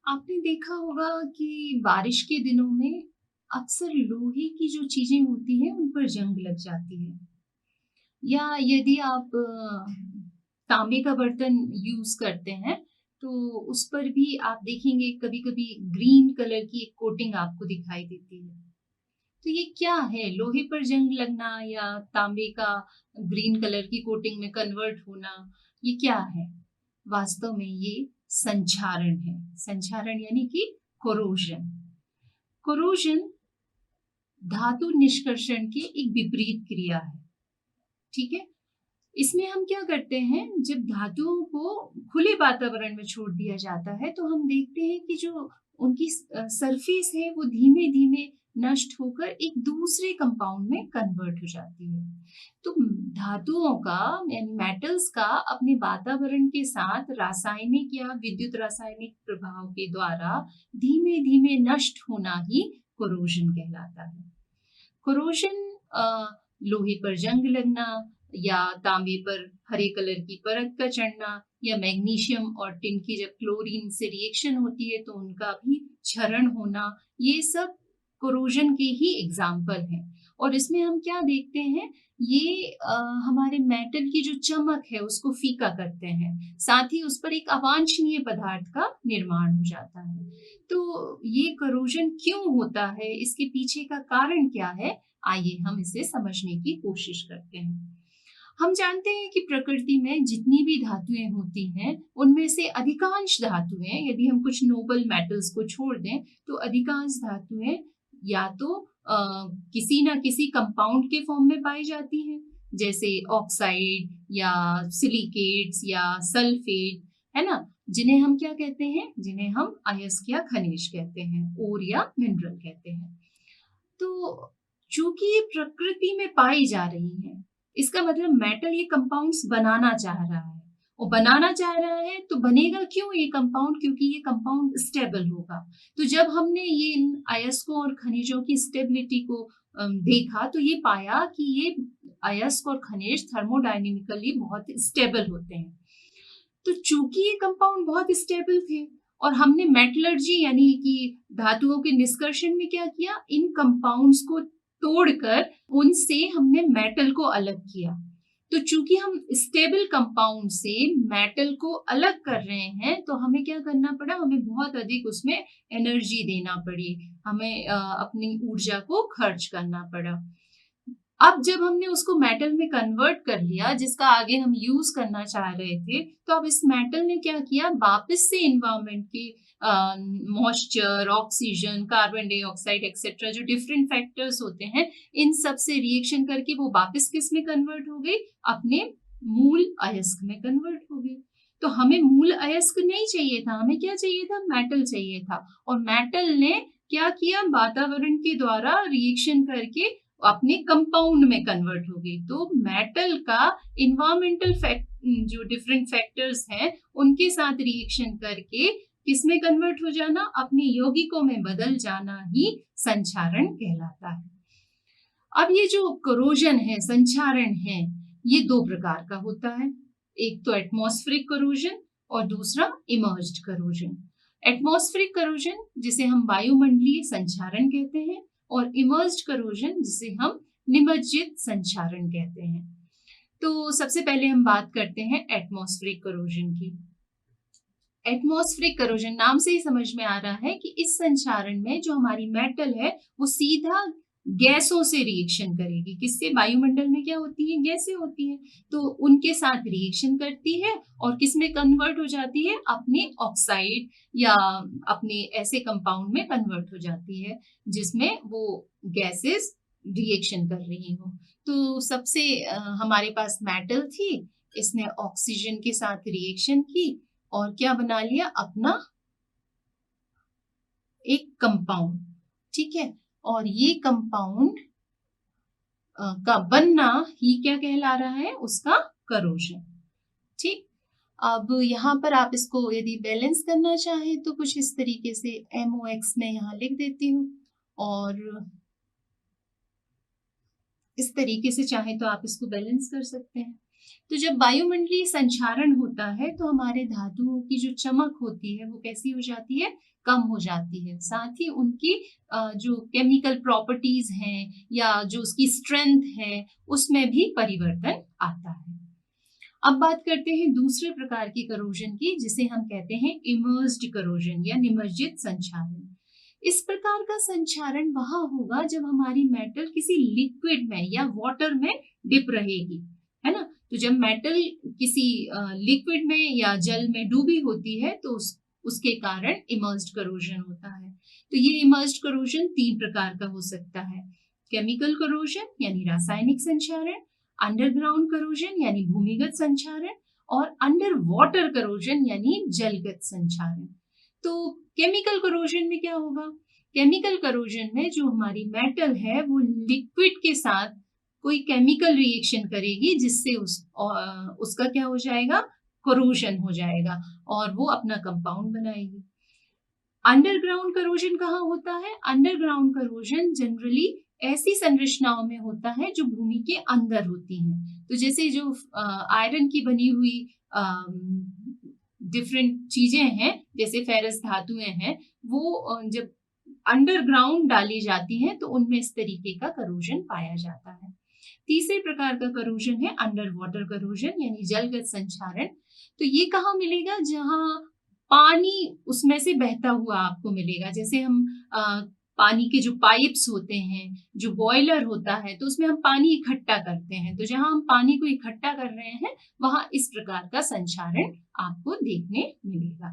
आपने देखा होगा कि बारिश के दिनों में अक्सर लोहे की जो चीजें होती हैं उन पर जंग लग जाती है। या यदि आप तांबे का बर्तन यूज करते हैं तो उस पर भी आप देखेंगे कभी-कभी ग्रीन कलर की एक कोटिंग आपको दिखाई देती है। तो ये क्या है? लोहे पर जंग लगना या तांबे का ग्रीन कलर की कोटिंग में कन्वर्ट होना, ये क्या है? वास्तव में ये संक्षारण है। संक्षारण यानी कि कोरोजन। कोरोजन धातु निष्कर्षण की एक विपरीत क्रिया है। ठीक है? इसमें हम क्या करते हैं, जब धातुओं को खुले वातावरण में छोड़ दिया जाता है तो हम देखते हैं कि जो उनकी सरफेस है वो धीमे धीमे नष्ट होकर एक दूसरे कंपाउंड में कन्वर्ट हो जाती है। तो धातुओं का यानी मेटल्स का अपने वातावरण के साथ रासायनिक या विद्युत रासायनिक प्रभाव के द्वारा धीमे धीमे नष्ट होना ही कोरोजन कहलाता है। कोरोजन लोहे पर जंग लगना या तांबे पर हरे कलर की परत का चढ़ना या मैग्नीशियम और टिन की जब क्लोरीन से रिएक्शन होती है तो उनका भी क्षरण होना, ये सब कोरोजन के ही एग्जाम्पल हैं। और इसमें हम क्या देखते हैं, ये हमारे मेटल की जो चमक है उसको फीका करते हैं, साथ ही उस पर एक अवांछनीय पदार्थ का निर्माण हो जाता है। तो ये कोरोजन क्यों होता है, इसके पीछे का कारण क्या है, आइए हम इसे समझने की कोशिश करते हैं। हम जानते हैं कि प्रकृति में जितनी भी धातुएं होती हैं, उनमें से अधिकांश धातुएं, यदि हम कुछ नोबल मेटल्स को छोड़ दें, तो अधिकांश धातुएं या तो किसी ना किसी कंपाउंड के फॉर्म में पाई जाती हैं, जैसे ऑक्साइड या सिलिकेट्स या सल्फेट, है ना? जिन्हें हम क्या कहते हैं? जिन्हें हम अयस्क या खनिज कहते हैं, ओर या मिनरल कहते हैं। तो चूंकि ये प्रकृति में पाई जा रही है, इसका मतलब मेटल ये कंपाउंड्स बनाना चाह रहा है। और बनाना चाह रहा है तो बनेगा क्यों ये कंपाउंड? क्योंकि ये कंपाउंड स्टेबल होगा। तो जब हमने ये इन अयस्कों और खनिजों की स्टेबिलिटी को देखा तो ये पाया कि ये अयस्क और खनिज थर्मोडायनेमिकली बहुत स्टेबल होते हैं। तो चूंकि ये कंपाउंड बहुत स्टेबल थे और हमने मेटलर्जी यानी कि धातुओं के निष्कर्षण में क्या किया, इन कंपाउंड्स को तोड़कर उनसे हमने मेटल को अलग किया। तो चूंकि हम स्टेबल कंपाउंड से मेटल को अलग कर रहे हैं तो हमें क्या करना पड़ा, हमें बहुत अधिक उसमें एनर्जी देना पड़ी, हमें अपनी ऊर्जा को खर्च करना पड़ा। अब जब हमने उसको मेटल में कन्वर्ट कर लिया, जिसका आगे हम यूज करना चाह रहे थे, तो अब इस मेटल ने क्या किया, वापस से इन्वायरमेंट की moisture, oxygen, carbon dioxide etcetera जो डिफरेंट फैक्टर्स होते हैं, इन सब से रिएक्शन करके वो वापस किस में कन्वर्ट हो गई, अपने मूल अयस्क में कन्वर्ट हो गई। तो हमें मूल अयस्क नहीं चाहिए था, हमें क्या चाहिए था, मेटल चाहिए था। और मेटल ने क्या किया, वातावरण के द्वारा रिएक्शन करके अपने कंपाउंड में कन्वर्ट हो गई। तो मेटल का इन्वायरमेंटल फैक्ट जो डिफरेंट फैक्टर्स हैं उनके साथ रिएक्शन करके किसमें कन्वर्ट हो जाना, अपने यौगिकों में बदल जाना ही संक्षारण कहलाता है। अब ये जो कोरोजन है, संक्षारण है, ये दो प्रकार का होता है। एक तो एटमॉस्फेरिक कोरोजन और दूसरा इमर्ज्ड कोरोजन। एटमॉस्फेरिक कोरोजन जिसे हम वायुमंडलीय संक्षारण कहते हैं और इमर्ज्ड कोरोजन जिसे हम निमज्जित संक्षारण कहते हैं। तो सबसे पहले हम बात करते हैं एटमॉस्फेरिक कोरोजन की। एटमॉस्फेरिक कोरोजन नाम से ही समझ में आ रहा है कि इस संक्षारण में जो हमारी मेटल है वो सीधा गैसों से रिएक्शन करेगी। किससे? वायुमंडल में क्या होती है, गैसें होती हैं, तो उनके साथ रिएक्शन करती है और किसमें कन्वर्ट हो जाती है, अपने ऑक्साइड या अपने ऐसे कंपाउंड में कन्वर्ट हो जाती है जिसमें वो गैसेस रिएक्शन कर रही हो। तो सबसे हमारे पास मेटल थी, इसने ऑक्सीजन के साथ रिएक्शन की और क्या बना लिया, अपना एक कंपाउंड। ठीक है, और ये कंपाउंड का बनना ही क्या कहला रहा है, उसका करोजन। ठीक, अब यहाँ पर आप इसको यदि बैलेंस करना चाहें तो कुछ इस तरीके से MOX में यहाँ लिख देती हूँ और इस तरीके से चाहे तो आप इसको बैलेंस कर सकते हैं। तो जब वायुमंडलीय संक्षारण होता है तो हमारे धातुओं की जो चमक होती है वो कैसी हो जाती है, कम हो जाती है। साथ ही उनकी जो केमिकल प्रॉपर्टीज हैं या जो उसकी स्ट्रेंथ है उसमें भी परिवर्तन आता है। अब बात करते हैं दूसरे प्रकार की करोजन की, जिसे हम कहते हैं इमर्स्ड करोजन या निमज्जित संक्षारण। इस प्रकार का संक्षारण वहां होगा जब हमारी मेटल किसी लिक्विड में या वाटर में डिप रहेगी, है ना। तो जब मेटल किसी लिक्विड में या जल में डूबी होती है तो उसके कारण इमर्स्ड करोजन होता है। तो ये इमर्स्ड करोजन 3 प्रकार का हो सकता है। केमिकल करोजन यानी रासायनिक संक्षारण, अंडरग्राउंड करोजन यानी भूमिगत संक्षारण और अंडर वाटर करोजन यानी जलगत संक्षारण। तो केमिकल करोजन में क्या होगा? केमिकल करोजन में जो हमारी मेटल है वो लिक्विड के साथ कोई केमिकल रिएक्शन करेगी जिससे उसका क्या हो जाएगा, करोजन हो जाएगा और वो अपना कंपाउंड बनाएगी। अंडरग्राउंड करोजन कहाँ होता है? अंडरग्राउंड करोजन जनरली ऐसी संरचनाओं में होता है जो भूमि के अंदर होती हैं। तो जैसे जो आयरन की बनी हुई डिफरेंट चीजें हैं, जैसे फेरस धातुएं हैं, वो जब अंडरग्राउंड डाली जाती हैं तो उनमें इस तरीके का करोजन पाया जाता है। तीसरे प्रकार का करोजन है अंडर वाटर करोजन यानी जलगत संक्षारण। तो ये कहाँ मिलेगा? जहाँ पानी उसमें से बहता हुआ आपको मिलेगा। जैसे हम पानी के जो पाइप्स होते हैं, जो बॉयलर होता है, तो उसमें हम पानी इकट्ठा करते हैं। तो जहां हम पानी को इकट्ठा कर रहे हैं वहां इस प्रकार का संक्षारण आपको देखने मिलेगा।